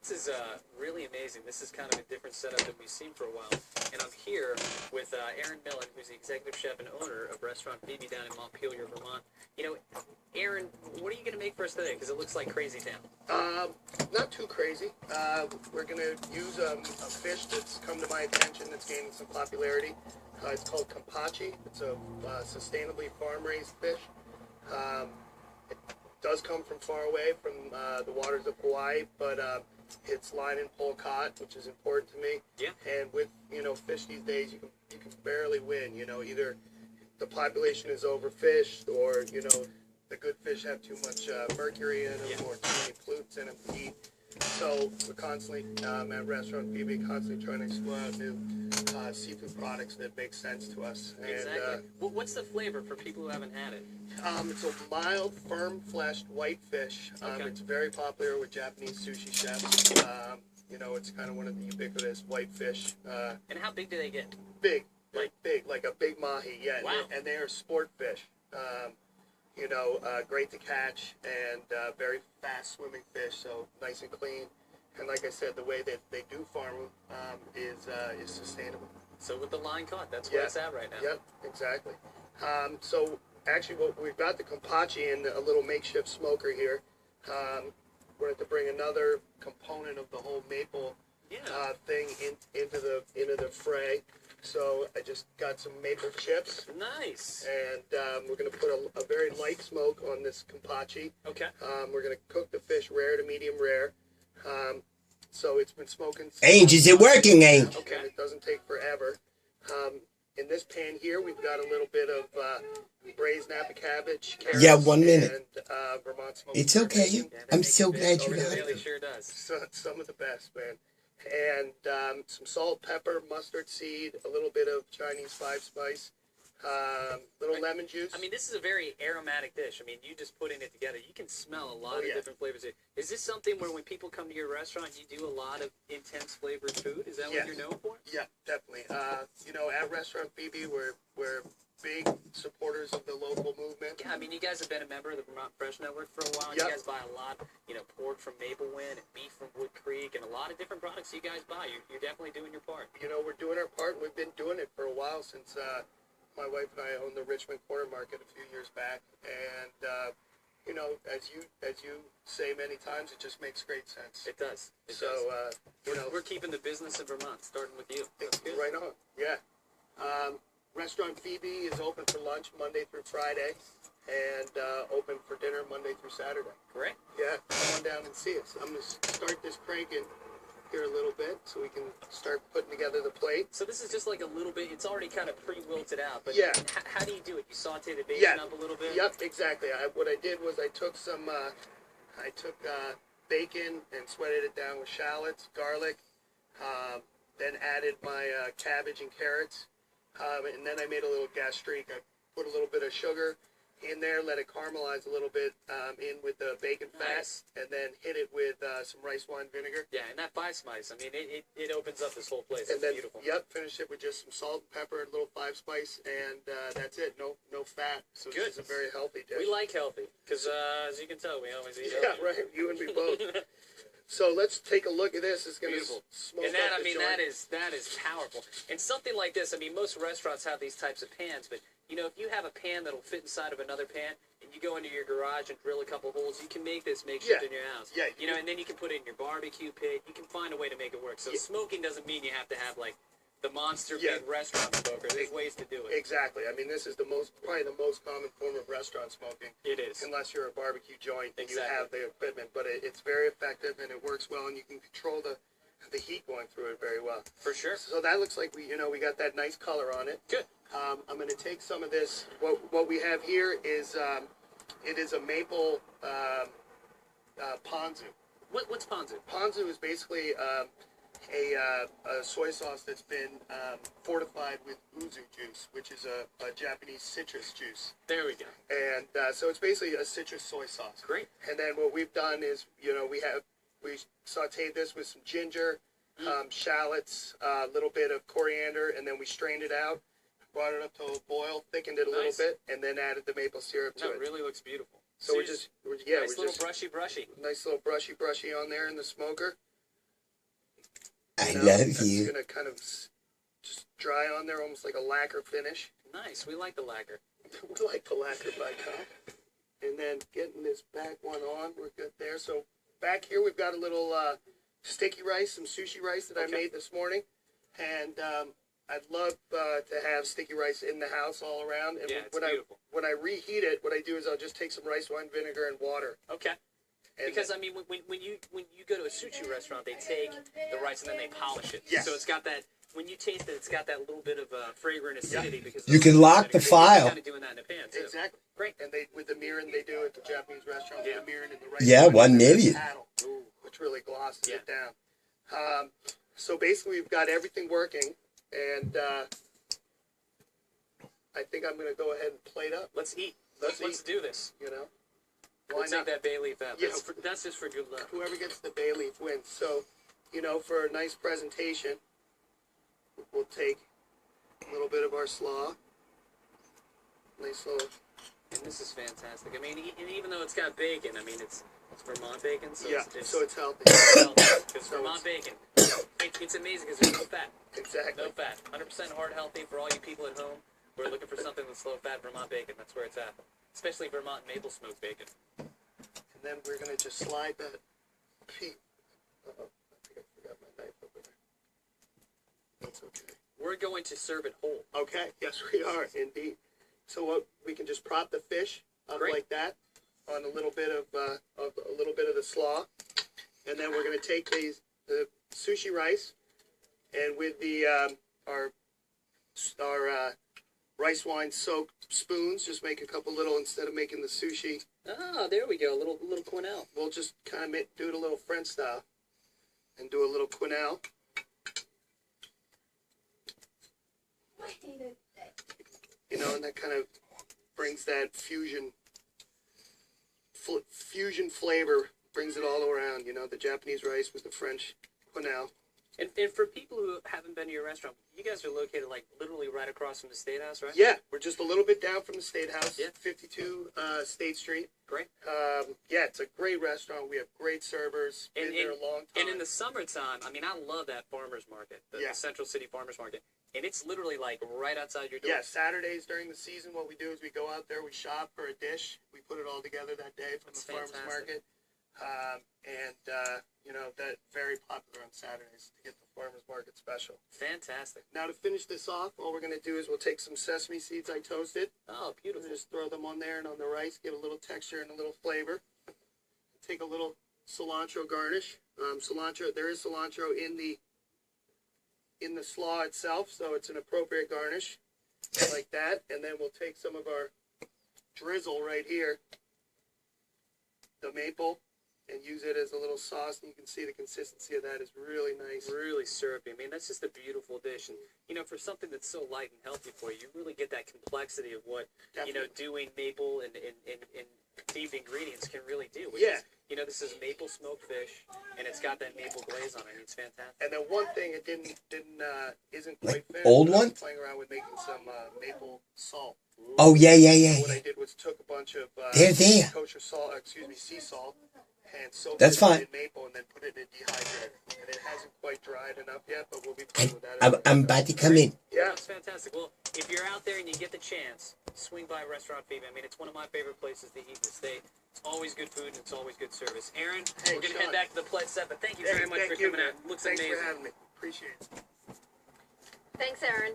This is really amazing. This is kind of a different setup than we've seen for a while. And I'm here with Aaron Millen, who's the executive chef and owner of Restaurant Phoebe down in Montpelier, Vermont. You know, Aaron, what are you going to make for us today? Because it looks like crazy town. Not too crazy. We're going to use a fish that's come to my attention that's gaining some popularity. It's called Kampachi. It's a sustainably farm-raised fish. It does come from far away, from the waters of Hawaii, but it's line and pole caught, which is important to me. Yeah. And with fish these days, you can barely win. Either the population is overfished, or the good fish have too much mercury in them, or too many pollutants in them to eat. So we're constantly at Restaurant Phoebe, constantly trying to explore out new seafood products that make sense to us. Exactly. And, what's the flavor for people who haven't had it? it's a mild, firm-fleshed white fish. Okay. It's very popular with Japanese sushi chefs. It's kind of one of the ubiquitous white fish. And how big do they get? Big, like a big mahi. Yeah, Wow. and they are sport fish. Great to catch, and very fast swimming fish, so nice and clean. And like I said, the way that they do farm them is sustainable. So with the line caught, that's where it's at right now. Yep, exactly. So actually, we've got the Kampachi in a little makeshift smoker here. We're going to bring another component of the whole maple thing into the fray. So I just got some maple chips. Nice. And we're going to put a very light smoke on this Kampachi. Okay. We're going to cook the fish rare to medium rare. So it's been smoking. Ange, is it working, Ange? Okay. And it doesn't take forever. In this pan here, we've got a little bit of braised Napa cabbage, carrots, Yeah, 1 minute. and Vermont smoked. It's okay. I'm so glad you It got really it. sure does. Some of the best, man. And some salt, pepper, mustard seed, a little bit of Chinese 5-spice, little lemon juice. I mean, this is a very aromatic dish. I mean, you just putting it together, you can smell a lot of different flavors. Is this something where when people come to your restaurant, you do a lot of intense flavored food? Is that what you're known for? Yeah, definitely. At Restaurant Phoebe, we're big supporters of the local movement. Yeah, I mean, you guys have been a member of the Vermont Fresh Network for a while. Yep. You guys buy a lot, pork from Maplewind and beef from Wood Creek, and a lot of different products you guys buy. You're definitely doing your part. We're doing our part. We've been doing it for a while, since my wife and I owned the Richmond Corner Market a few years back. And, as you say many times, it just makes great sense. It does. It So, does. We're keeping the business in Vermont, starting with you. That's good. Right on, yeah. Restaurant Phoebe is open for lunch Monday through Friday, and open for dinner Monday through Saturday. Great. Yeah, come on down and see us. I'm going to start this cranking here a little bit so we can start putting together the plate. So this is just like a little bit, it's already kind of pre-wilted out, but Yeah. How do you do it? You saute the bacon up a little bit? Yep, exactly. What I did was I took bacon and sweated it down with shallots, garlic, then added my cabbage and carrots, and then I made a little gastrique. I put a little bit of sugar in there, let it caramelize a little bit in with the bacon fat, Nice. and then hit it with some rice wine vinegar. Yeah, and that 5-spice, I mean, it opens up this whole place. And It's then, beautiful. finish it with just some salt and pepper, a little 5-spice, and that's it. No fat. So Good. It's a very healthy dish. We like healthy, because as you can tell, we always eat Yeah, healthy. right. You and me both. So let's take a look at this. It's going to Beautiful. smoke And that, up I the mean, joint. that is powerful. And something like this, I mean, most restaurants have these types of pans, but, if you have a pan that'll fit inside of another pan, and you go into your garage and drill a couple holes, you can make this makeshift in your house. Yeah. And then you can put it in your barbecue pit. You can find a way to make it work. So smoking doesn't mean you have to have, like, the monster big restaurant smoker. There's ways to do it. Exactly. I mean, this is probably the most common form of restaurant smoking. It is. Unless you're a barbecue joint and you Exactly. have the equipment. But it's very effective, and it works well, and you can control the heat going through it very well. For sure. So that looks like we got that nice color on it. Good. I'm going to take some of this. What we have here is it is a maple ponzu. What's ponzu? Ponzu is basically a soy sauce that's been fortified with uzu juice, which is a Japanese citrus juice. There we go. And so it's basically a citrus soy sauce. Great. And then what we've done is, we sauteed this with some ginger, shallots, a little bit of coriander, and then we strained it out, brought it up to a boil, thickened it a little bit, and then added the maple syrup to No, it. it really looks beautiful. So we're nice just little brushy. nice little brushy on there in the smoker. I know, love that's you. gonna kind of just dry on there, almost like a lacquer finish. Nice. We like the lacquer. We like the lacquer by Tom. And then getting this back one on, we're good there. So back here we've got a little sticky rice, some sushi rice that I made this morning, and I'd love to have sticky rice in the house all around. And Yeah, it's when beautiful. when I reheat it, what I do is I'll just take some rice wine vinegar and water. Okay. And Because I mean, when you go to a sushi restaurant, they take the rice and then they polish it. Yes. So it's got that. When you taste it, it's got that little bit of fragrant acidity because You can lock the file. Kind of doing that in a pan too. exactly. Great. And they with the mirin they do at the Japanese restaurant, Yeah. with the mirin and the rice. Yeah, wine 1 and the million. paddle, which really glosses Yeah. it down. So basically, we've got everything working, and I think I'm going to go ahead and plate up. Let's eat. Let's Let's do this. You know, We'll why take not? that bay leaf out. Yeah. That's just for good luck. Whoever gets the bay leaf wins. So, you know, for a nice presentation, we'll take a little bit of our slaw. Nice little. And this is fantastic. I mean, and even though it's got bacon, I mean, it's Vermont bacon, so Yeah, it's so it's healthy. because So Vermont it's- bacon, it's amazing because there's no fat. Exactly. No fat. 100% heart healthy for all you people at home who are looking for something with low fat. Vermont bacon, that's where it's at. Especially Vermont maple smoked bacon. And then we're going to just slide that peat. Uh-oh, I think I forgot my knife over there. That's okay. We're going to serve it whole. Okay, yes, we are indeed. So what we can just prop the fish up Great. like that on a little bit of the slaw, and then we're going to take the sushi rice, and with the our rice wine soaked spoons, just make a couple little instead of making the sushi. Oh, there we go. A little quenelle. We'll just kind of do it a little French style, and do a little quenelle. You know, and that kind of brings that fusion flavor, brings it all around. You know, the Japanese rice with the French quenelle. And for people who haven't been to your restaurant, you guys are located like literally right across from the State House, right? Yeah, we're just a little bit down from the State House, Yeah. 52 State Street. Great. Yeah, it's a great restaurant. We have great servers. Been And- there a long time. And in the summertime, I mean, I love that farmer's market, the Yeah. Central City Farmer's Market. And it's literally like right outside your door. Yeah, Saturdays during the season, what we do is we go out there, we shop for a dish, we put it all together that day from That's the farmer's fantastic. market, and you know, that very popular on Saturdays to get the farmer's market special. Fantastic. Now to finish this off, all we're gonna do is we'll take some sesame seeds I toasted, Oh, and beautiful. just throw them on there and on the rice, give a little texture and a little flavor. Take a little cilantro garnish. Cilantro, there is cilantro in the slaw itself, so it's an appropriate garnish like that. And then we'll take some of our drizzle right here, the maple, and use it as a little sauce. And you can see the consistency of that is really nice. Really syrupy. I mean, that's just a beautiful dish. And, you know, for something that's so light and healthy for you, you really get that complexity of what, you know, doing maple and deep ingredients can really do. Which Yeah. is, you know, this is maple smoked fish, and it's got that maple glaze on it. It's fantastic. And then one thing it isn't quite Like finished. old I was one? Playing around with making some maple salt. Oh, yeah, yeah, yeah, What yeah. I did was took a bunch of They're there. kosher salt, sea salt, and soaked That's it fine. in maple, and then put it in a dehydrator. And it hasn't quite dried enough yet, but we'll be I, playing with that. I'm about to come in. Yeah. That's fantastic. Well, if you're out there and you get the chance, swing by Restaurant Phoebe. I mean, it's one of my favorite places to eat in the state. It's always good food and it's always good service. Aaron, Hey, we're going to Sean. head back to the pledge set, but thank you Hey, very much thank for you, coming man. out. Looks Thanks amazing. for having me. Appreciate it. Thanks, Aaron.